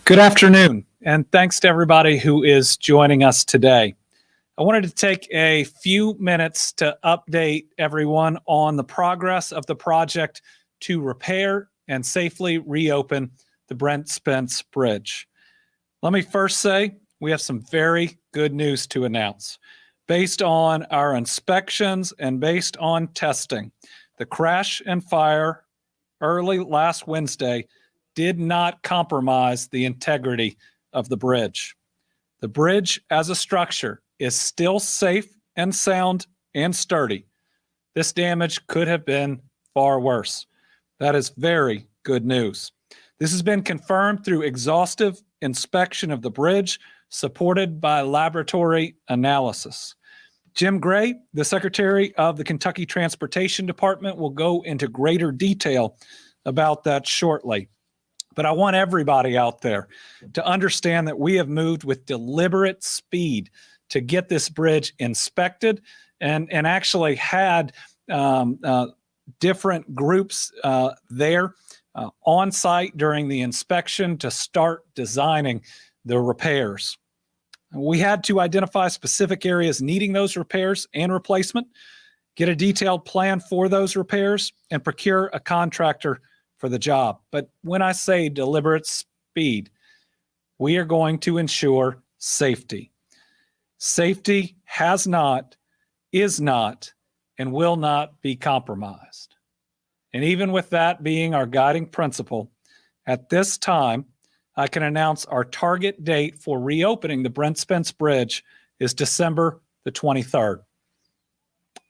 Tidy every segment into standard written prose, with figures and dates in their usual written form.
Good afternoon, and thanks to everybody who is joining us today. I wanted to take a few minutes to update everyone on the progress of the project to repair and safely reopen the Brent Spence Bridge. Let me first say we have some very good news to announce. Based on our inspections and based on testing, the crash and fire early last Wednesday did not compromise the integrity of the bridge. The bridge as a structure is still safe and sound and sturdy. This damage could have been far worse. That is very good news. This has been confirmed through exhaustive inspection of the bridge, supported by laboratory analysis. Jim Gray, the Secretary of the Kentucky Transportation Department, will go into greater detail about that shortly. But I want everybody out there to understand that we have moved with deliberate speed to get this bridge inspected and actually had different groups there on site during the inspection to start designing the repairs. We had to identify specific areas needing those repairs and replacement, get a detailed plan for those repairs, and procure a contractor for the job. But when I say deliberate speed, we are going to ensure safety. Safety has not, is not, and will not be compromised. And even with that being our guiding principle, at this time, I can announce our target date for reopening the Brent Spence Bridge is December the 23rd.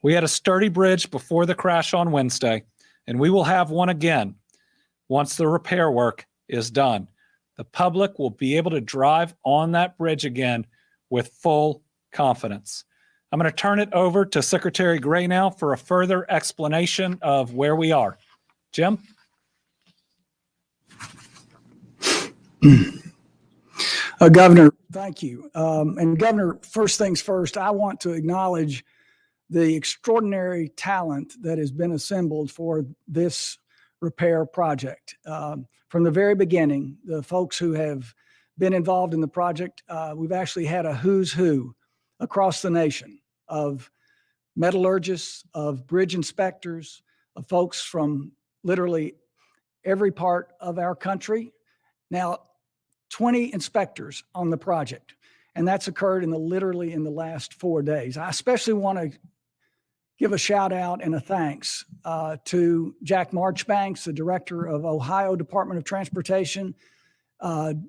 We had a sturdy bridge before the crash on Wednesday, and we will have one again once the repair work is done. The public will be able to drive on that bridge again with full confidence. I'm going to turn it over to Secretary Gray now for a further explanation of where we are. Jim? Governor, thank you. And Governor, first things first, I want to acknowledge the extraordinary talent that has been assembled for this repair project. From the very beginning, the folks who have been involved in the project, we've actually had a who's who across the nation of metallurgists, of bridge inspectors, of folks from literally every part of our country. Now, 20 inspectors on the project, and that's occurred literally in the last 4 days. I especially want to give a shout out and a thanks to Jack Marchbanks, the director of Ohio Department of Transportation,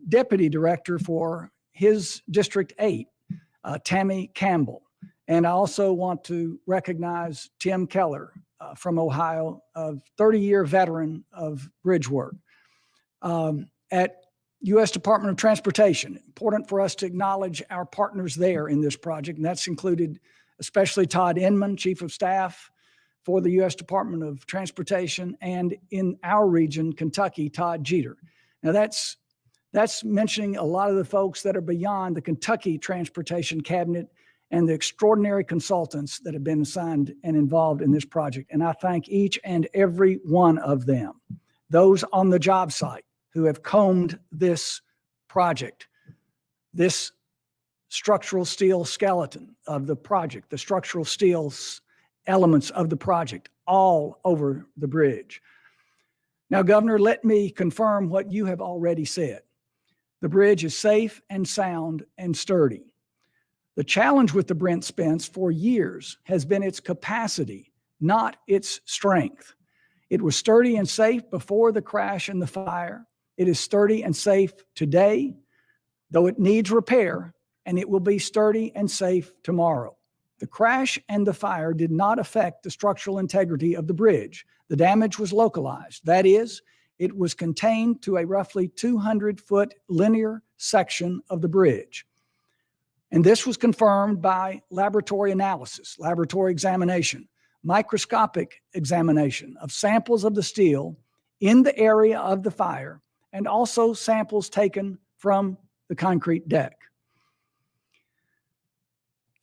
deputy director for his District 8, Tammy Campbell. And I also want to recognize Tim Keller from Ohio, a 30-year veteran of bridge work. At U.S. Department of Transportation, important for us to acknowledge our partners there in this project, and that's included especially Todd Inman, Chief of Staff for the U.S. Department of Transportation, and in our region, Kentucky, Todd Jeter. Now that's mentioning a lot of the folks that are beyond the Kentucky Transportation Cabinet and the extraordinary consultants that have been assigned and involved in this project. And I thank each and every one of them, those on the job site who have combed this project, this structural steel skeleton of the project, the structural steel elements of the project all over the bridge. Now, Governor, let me confirm what you have already said. The bridge is safe and sound and sturdy. The challenge with the Brent Spence for years has been its capacity, not its strength. It was sturdy and safe before the crash and the fire. It is sturdy and safe today, though it needs repair, and it will be sturdy and safe tomorrow. The crash and the fire did not affect the structural integrity of the bridge. The damage was localized. That is, it was contained to a roughly 200-foot linear section of the bridge. And this was confirmed by laboratory analysis, laboratory examination, microscopic examination of samples of the steel in the area of the fire, and also samples taken from the concrete deck.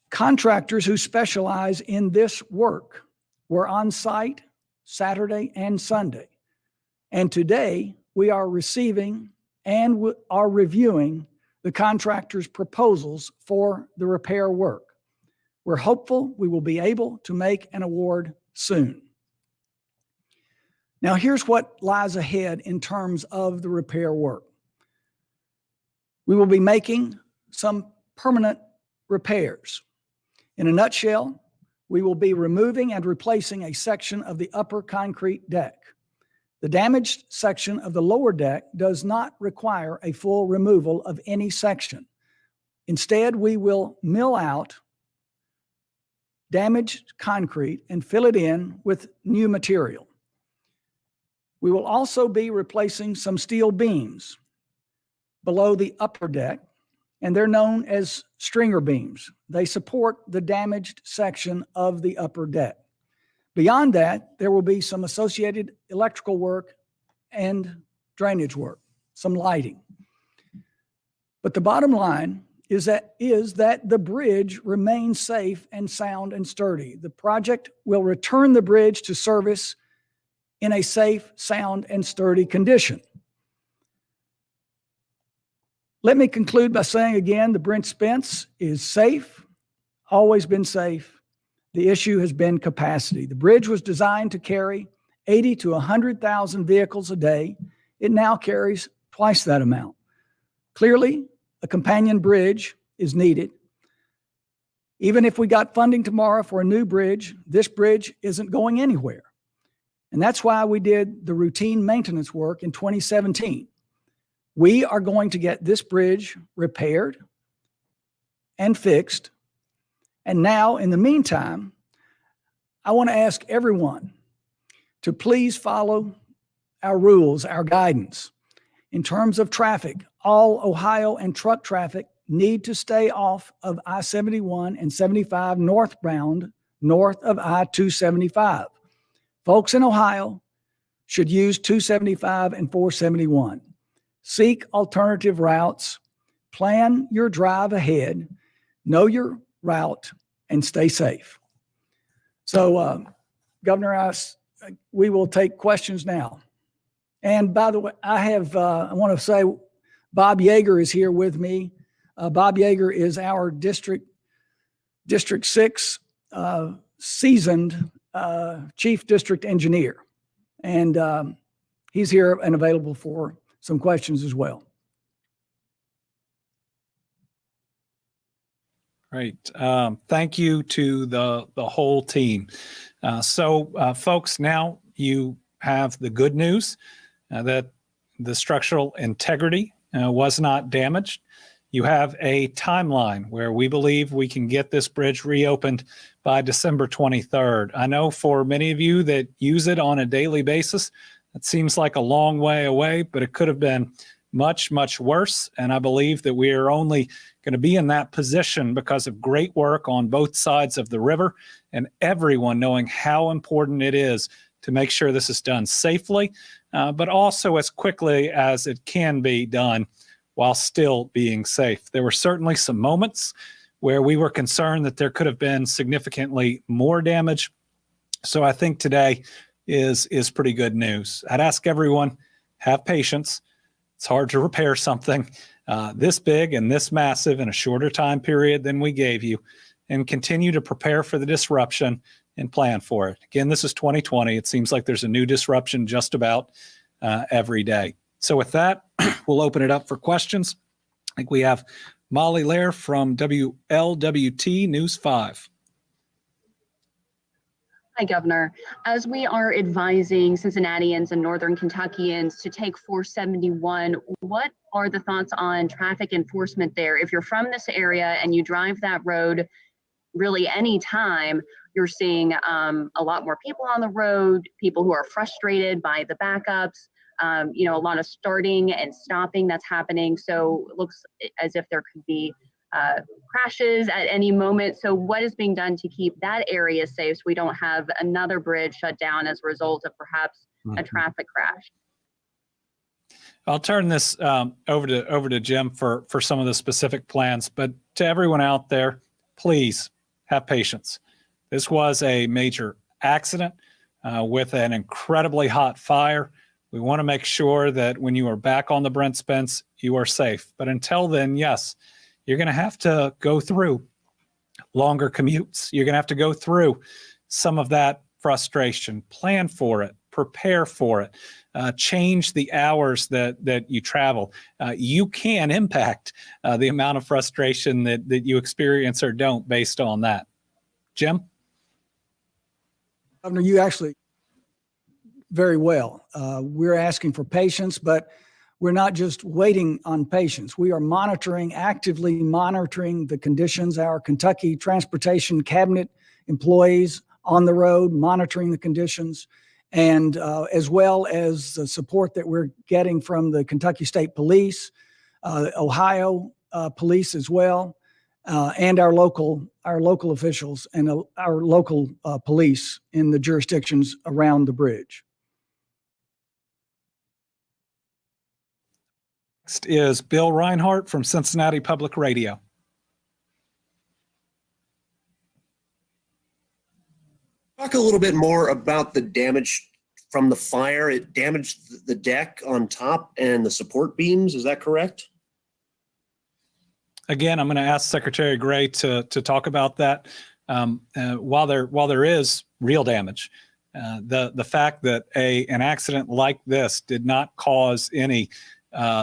Contractors who specialize in this work were on site Saturday and Sunday. And today we are receiving and are reviewing the contractor's proposals for the repair work. We're hopeful we will be able to make an award soon. Now, here's what lies ahead in terms of the repair work. We will be making some permanent repairs. In a nutshell, we will be removing and replacing a section of the upper concrete deck. The damaged section of the lower deck does not require a full removal of any section. Instead, we will mill out damaged concrete and fill it in with new material. We will also be replacing some steel beams below the upper deck, and they're known as stringer beams. They support the damaged section of the upper deck. Beyond that, there will be some associated electrical work and drainage work, some lighting. But the bottom line is that the bridge remains safe and sound and sturdy. The project will return the bridge to service in a safe, sound, and sturdy condition. Let me conclude by saying again, the Brent Spence is safe, always been safe. The issue has been capacity. The bridge was designed to carry 80 to 100,000 vehicles a day. It now carries twice that amount. Clearly, a companion bridge is needed. Even if we got funding tomorrow for a new bridge, this bridge isn't going anywhere. And that's why we did the routine maintenance work in 2017. We are going to get this bridge repaired and fixed. And now, in the meantime, I want to ask everyone to please follow our rules, our guidance. In terms of traffic, all Ohio and truck traffic need to stay off of I-71 and 75 northbound, north of I-275. Folks in Ohio should use 275 and 471. Seek alternative routes, plan your drive ahead, know your route, and stay safe. So, Governor, we will take questions now. And by the way, I want to say Bob Yeager is here with me. Bob Yeager is our District 6 seasoned Chief District Engineer. And he's here and available for some questions as well. Great. Thank you to the whole team. Folks, now you have the good news that the structural integrity was not damaged. You have a timeline where we believe we can get this bridge reopened by December 23rd. I know for many of you that use it on a daily basis, it seems like a long way away, but it could have been much, much worse. And I believe that we are only going to be in that position because of great work on both sides of the river and everyone knowing how important it is to make sure this is done safely, but also as quickly as it can be done while still being safe. There were certainly some moments where we were concerned that there could have been significantly more damage. So I think today is pretty good news. I'd ask everyone, have patience. It's hard to repair something this big and this massive in a shorter time period than we gave you, and continue to prepare for the disruption and plan for it. Again, this is 2020. It seems like there's a new disruption just about every day. So with that, we'll open it up for questions. I think we have Molly Lair from WLWT News 5. Hi, Governor. As we are advising Cincinnatians and Northern Kentuckians to take 471, what are the thoughts on traffic enforcement there? If you're from this area and you drive that road really any time, you're seeing a lot more people on the road, people who are frustrated by the backups, a lot of starting and stopping that's happening. So it looks as if there could be crashes at any moment. So what is being done to keep that area safe so we don't have another bridge shut down as a result of perhaps a traffic crash? I'll turn this over to Jim for some of the specific plans, but to everyone out there, please have patience. This was a major accident with an incredibly hot fire. We want to make sure that when you are back on the Brent Spence, you are safe. But until then, yes, you're going to have to go through longer commutes. You're going to have to go through some of that frustration, plan for it, prepare for it, change the hours that you travel. You can impact the amount of frustration that you experience or don't based on that. Jim? Governor, you actually very well. We're asking for patience, but we're not just waiting on patience. We are actively monitoring the conditions. Our Kentucky Transportation Cabinet employees on the road, monitoring the conditions, and as well as the support that we're getting from the Kentucky State Police, Ohio Police as well, and our local officials and our local police in the jurisdictions around the bridge. Next is Bill Reinhardt from Cincinnati Public Radio. Talk a little bit more about the damage from the fire. It damaged the deck on top and the support beams. Is that correct? Again, I'm going to ask Secretary Gray to talk about that. While there is real damage, the fact that an accident like this did not cause any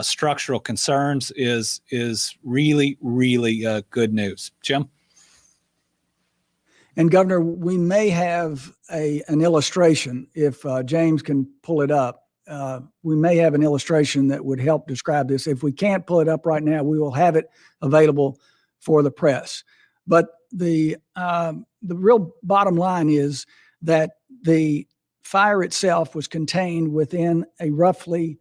structural concerns is really, really good news. Jim? And Governor, we may have an illustration, if James can pull it up. We may have an illustration that would help describe this. If we can't pull it up right now, we will have it available for the press. But the real bottom line is that the fire itself was contained within a roughly,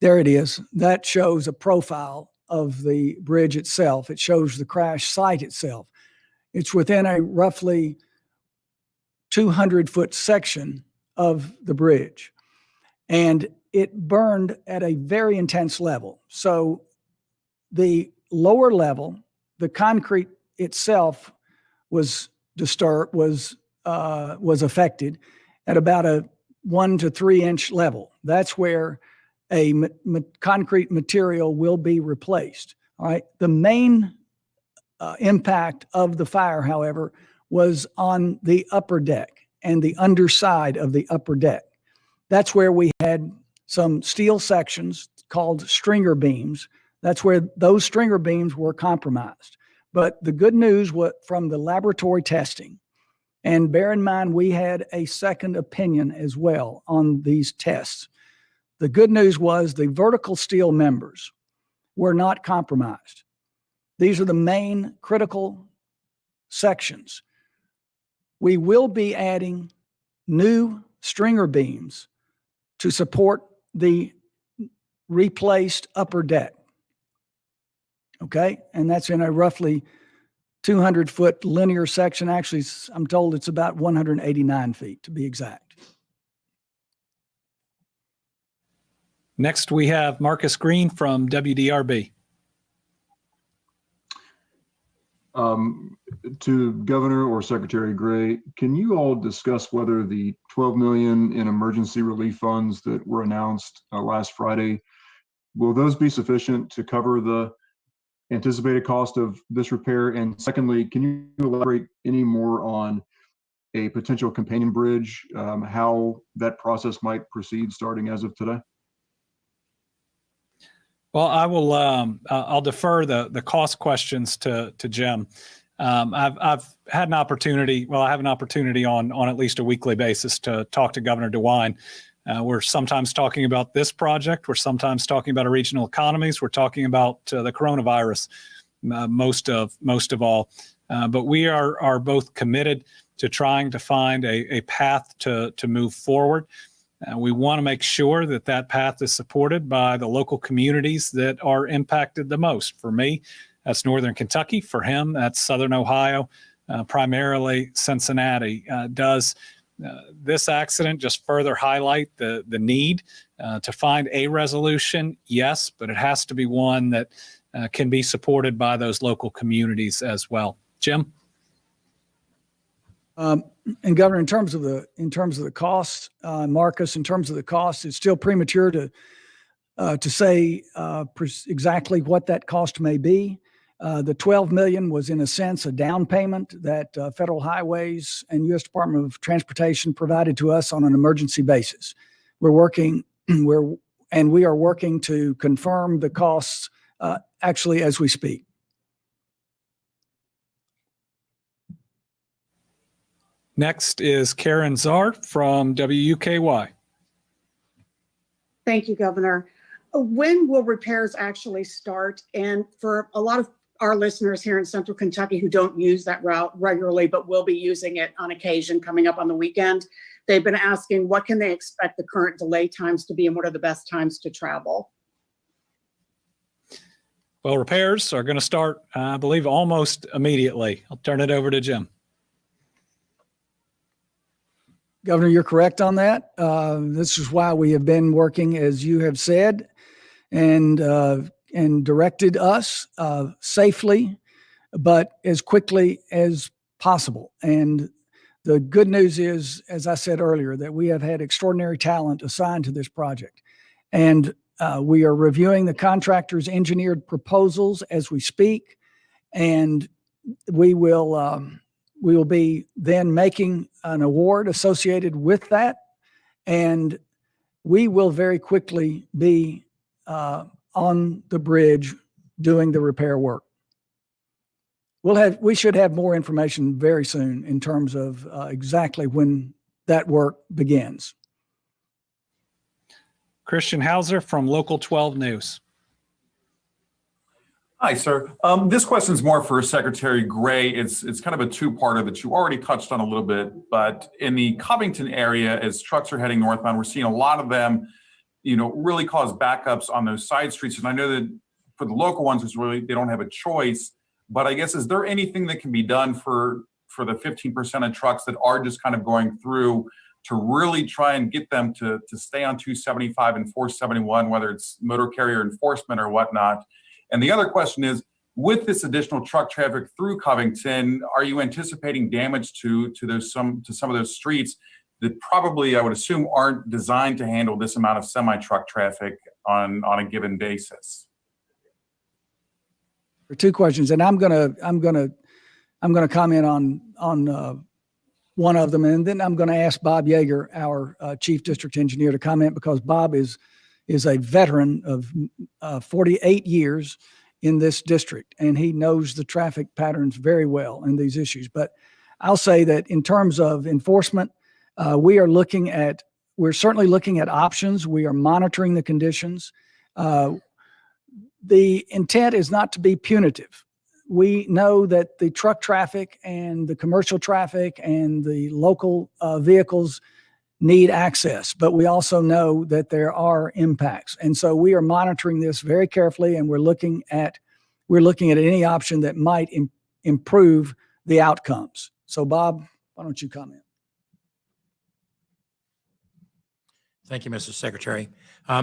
there it is, that shows a profile of the bridge itself. It shows the crash site itself. It's within a roughly 200-foot section of the bridge. And it burned at a very intense level. So the lower level, the concrete itself was disturbed, was affected at about a 1 to 3 inch level. That's where a concrete material will be replaced. All right. The main impact of the fire, however, was on the upper deck and the underside of the upper deck. That's where we had some steel sections called stringer beams. That's where those stringer beams were compromised. But the good news from the laboratory testing, and bear in mind, we had a second opinion as well on these tests. The good news was the vertical steel members were not compromised. These are the main critical sections. We will be adding new stringer beams to support the replaced upper deck. Okay, and that's in a roughly 200-foot linear section. Actually, I'm told it's about 189 feet to be exact. Next, we have Marcus Green from WDRB. To Governor or Secretary Gray, can you all discuss whether the $12 million in emergency relief funds that were announced last Friday, will those be sufficient to cover the anticipated cost of this repair? And secondly, can you elaborate any more on a potential companion bridge, how that process might proceed starting as of today? Well, I will. I'll defer the cost questions to Jim. I've had an opportunity. Well, I have an opportunity on at least a weekly basis to talk to Governor DeWine. We're sometimes talking about this project. We're sometimes talking about our regional economies. We're talking about the coronavirus most of all. But we are both committed to trying to find a path to move forward. We want to make sure that path is supported by the local communities that are impacted the most. For me, that's Northern Kentucky. For him, that's Southern Ohio, primarily Cincinnati. Does this accident just further highlight the need to find a resolution? Yes, but it has to be one that can be supported by those local communities as well. Jim? And Governor, in terms of the costs, Marcus, in terms of the costs, it's still premature to say exactly what that cost may be. The 12 million was in a sense a down payment that Federal Highways and U.S. Department of Transportation provided to us on an emergency basis. We are working to confirm the costs actually as we speak. Next is Karen Czar from WUKY. Thank you, Governor. When will repairs actually start? And for a lot of our listeners here in Central Kentucky who don't use that route regularly, but will be using it on occasion coming up on the weekend, they've been asking, what can they expect the current delay times to be and what are the best times to travel? Well, repairs are going to start, I believe, almost immediately. I'll turn it over to Jim. Governor, you're correct on that. This is why we have been working, as you have said, and directed us safely, but as quickly as possible. And the good news is, as I said earlier, that we have had extraordinary talent assigned to this project. And we are reviewing the contractor's engineered proposals as we speak, and we will be then making an award associated with that, and we will very quickly be on the bridge doing the repair work. We should have more information very soon in terms of exactly when that work begins. Christian Hauser from Local 12 News. Hi, sir. This question is more for Secretary Gray. It's kind of a two-parter that you already touched on a little bit, but in the Covington area, as trucks are heading northbound, we're seeing a lot of them, really cause backups on those side streets. And I know that for the local ones, it's really, they don't have a choice. But I guess, is there anything that can be done for the 15% of trucks that are just kind of going through to really try and get them to stay on 275 and 471, whether it's motor carrier enforcement or whatnot? And the other question is, with this additional truck traffic through Covington, are you anticipating damage to some of those streets that probably, I would assume, aren't designed to handle this amount of semi-truck traffic on a given basis? For two questions, and I'm gonna comment on one of them, and then I'm going to ask Bob Yeager, our Chief District Engineer, to comment, because Bob is a veteran of 48 years in this district, and he knows the traffic patterns very well in these issues. But I'll say that in terms of enforcement, we're certainly looking at options. We are monitoring the conditions. The intent is not to be punitive. We know that the truck traffic and the commercial traffic and the local vehicles need access, but we also know that there are impacts. And so we are monitoring this very carefully, and we're looking at any option that might improve the outcomes. So Bob, why don't you comment? Thank you, Mr. Secretary.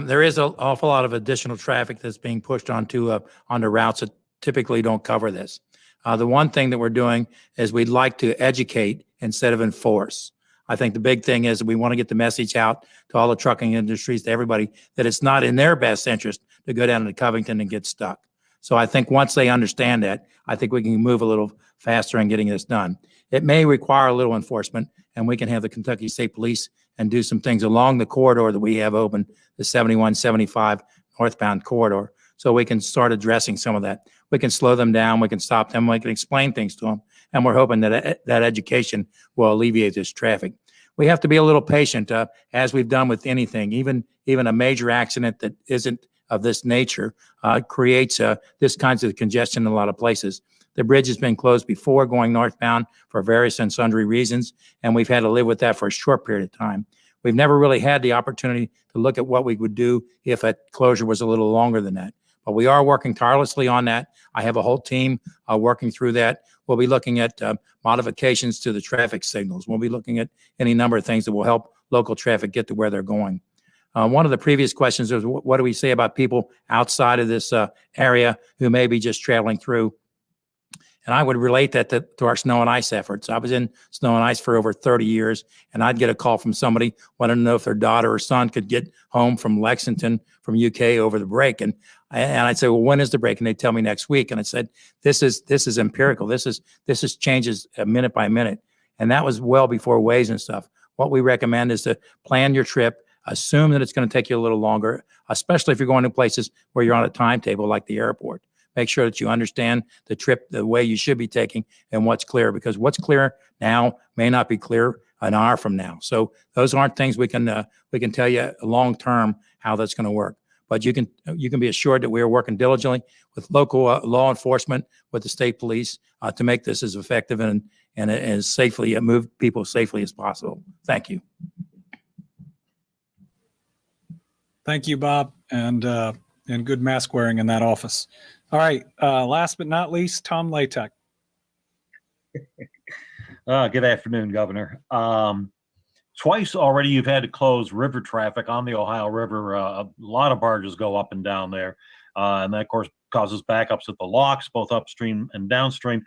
There is an awful lot of additional traffic that's being pushed onto routes that typically don't cover this. The one thing that we're doing is we'd like to educate instead of enforce. I think the big thing is we want to get the message out to all the trucking industries, to everybody, that it's not in their best interest to go down to Covington and get stuck. So I think once they understand that, I think we can move a little faster in getting this done. It may require a little enforcement, and we can have the Kentucky State Police and do some things along the corridor that we have open, the 71, 75 northbound corridor, so we can start addressing some of that. We can slow them down, we can stop them, we can explain things to them, and we're hoping that that education will alleviate this traffic. We have to be a little patient, as we've done with anything. Even a major accident that isn't of this nature creates this kinds of congestion in a lot of places. The bridge has been closed before going northbound for various and sundry reasons, and we've had to live with that for a short period of time. We've never really had the opportunity to look at what we would do if a closure was a little longer than that. But we are working tirelessly on that. I have a whole team working through that. We'll be looking at modifications to the traffic signals. We'll be looking at any number of things that will help local traffic get to where they're going. One of the previous questions was, what do we say about people outside of this area who may be just traveling through? And I would relate that to our snow and ice efforts. I was in snow and ice for over 30 years, and I'd get a call from somebody wanting to know if their daughter or son could get home from Lexington, from UK over the break. And I'd say, well, when is the break? And they'd tell me next week. And I said, this is empirical. This is changes minute by minute. And that was well before Waze and stuff. What we recommend is to plan your trip, assume that it's going to take you a little longer, especially if you're going to places where you're on a timetable like the airport. Make sure that you understand the trip the way you should be taking and what's clear, because what's clear now may not be clear an hour from now. So those aren't things we can tell you long term how that's going to work. But you can be assured that we are working diligently with local law enforcement, with the state police, to make this as effective and as safely move people safely as possible. Thank you. Thank you, Bob, and good mask wearing in that office. All right. Last but not least, Tom Latek. Good afternoon, Governor. Twice already you've had to close river traffic on the Ohio River. A lot of barges go up and down there. And that, of course, causes backups at the locks, both upstream and downstream.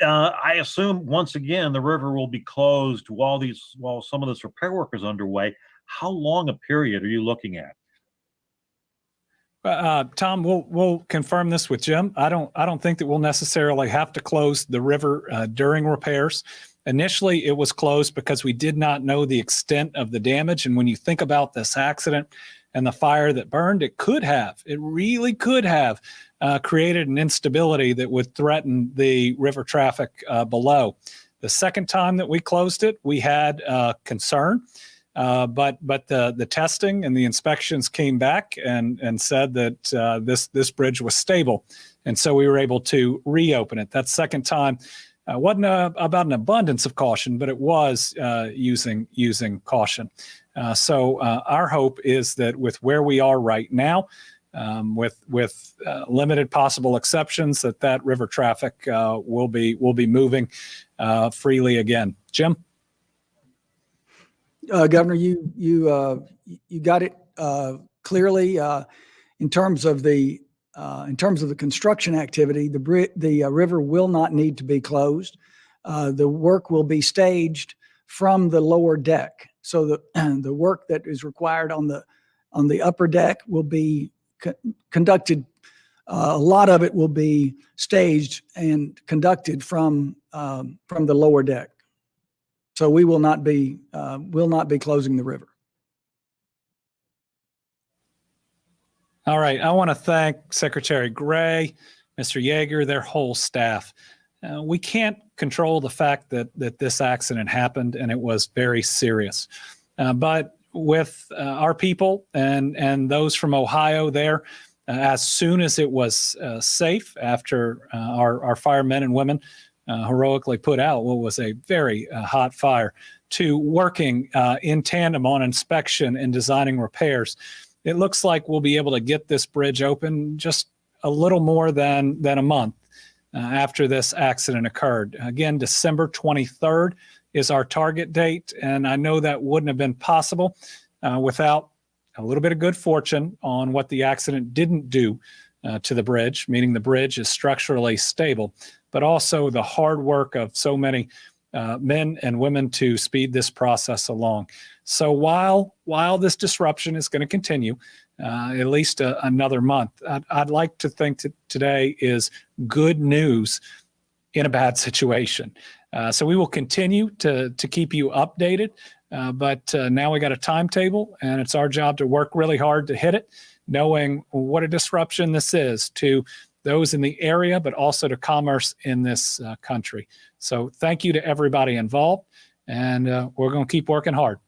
I assume, once again, the river will be closed while some of this repair work is underway. How long a period are you looking at? Tom, we'll confirm this with Jim. I don't think that we'll necessarily have to close the river during repairs. Initially, it was closed because we did not know the extent of the damage. And when you think about this accident and the fire that burned, it really could have created an instability that would threaten the river traffic below. The second time that we closed it, we had concern. But the testing and the inspections came back and said that this bridge was stable, and so we were able to reopen it. That second time wasn't about an abundance of caution, but it was using caution. So our hope is that with where we are right now, with limited possible exceptions, that river traffic will be moving freely again. Jim. Governor, you got it clearly in terms of the construction activity. The river will not need to be closed. The work will be staged from the lower deck. So the work that is required on the upper deck will be conducted. A lot of it will be staged and conducted from the lower deck. So we will not be closing the river. All right. I want to thank Secretary Gray, Mr. Yeager, their whole staff. We can't control the fact that this accident happened and it was very serious. But with our people and those from Ohio there, as soon as it was safe after our firemen and women heroically put out what was a very hot fire, to working in tandem on inspection and designing repairs, it looks like we'll be able to get this bridge open just a little more than a month after this accident occurred. Again, December 23rd is our target date, and I know that wouldn't have been possible without a little bit of good fortune on what the accident didn't do to the bridge, meaning the bridge is structurally stable, but also the hard work of so many men and women to speed this process along. So while this disruption is going to continue at least another month, I'd like to think that today is good news in a bad situation. So we will continue to keep you updated, but now we got a timetable, and it's our job to work really hard to hit it, knowing what a disruption this is to those in the area, but also to commerce in this country. So thank you to everybody involved, and we're going to keep working hard.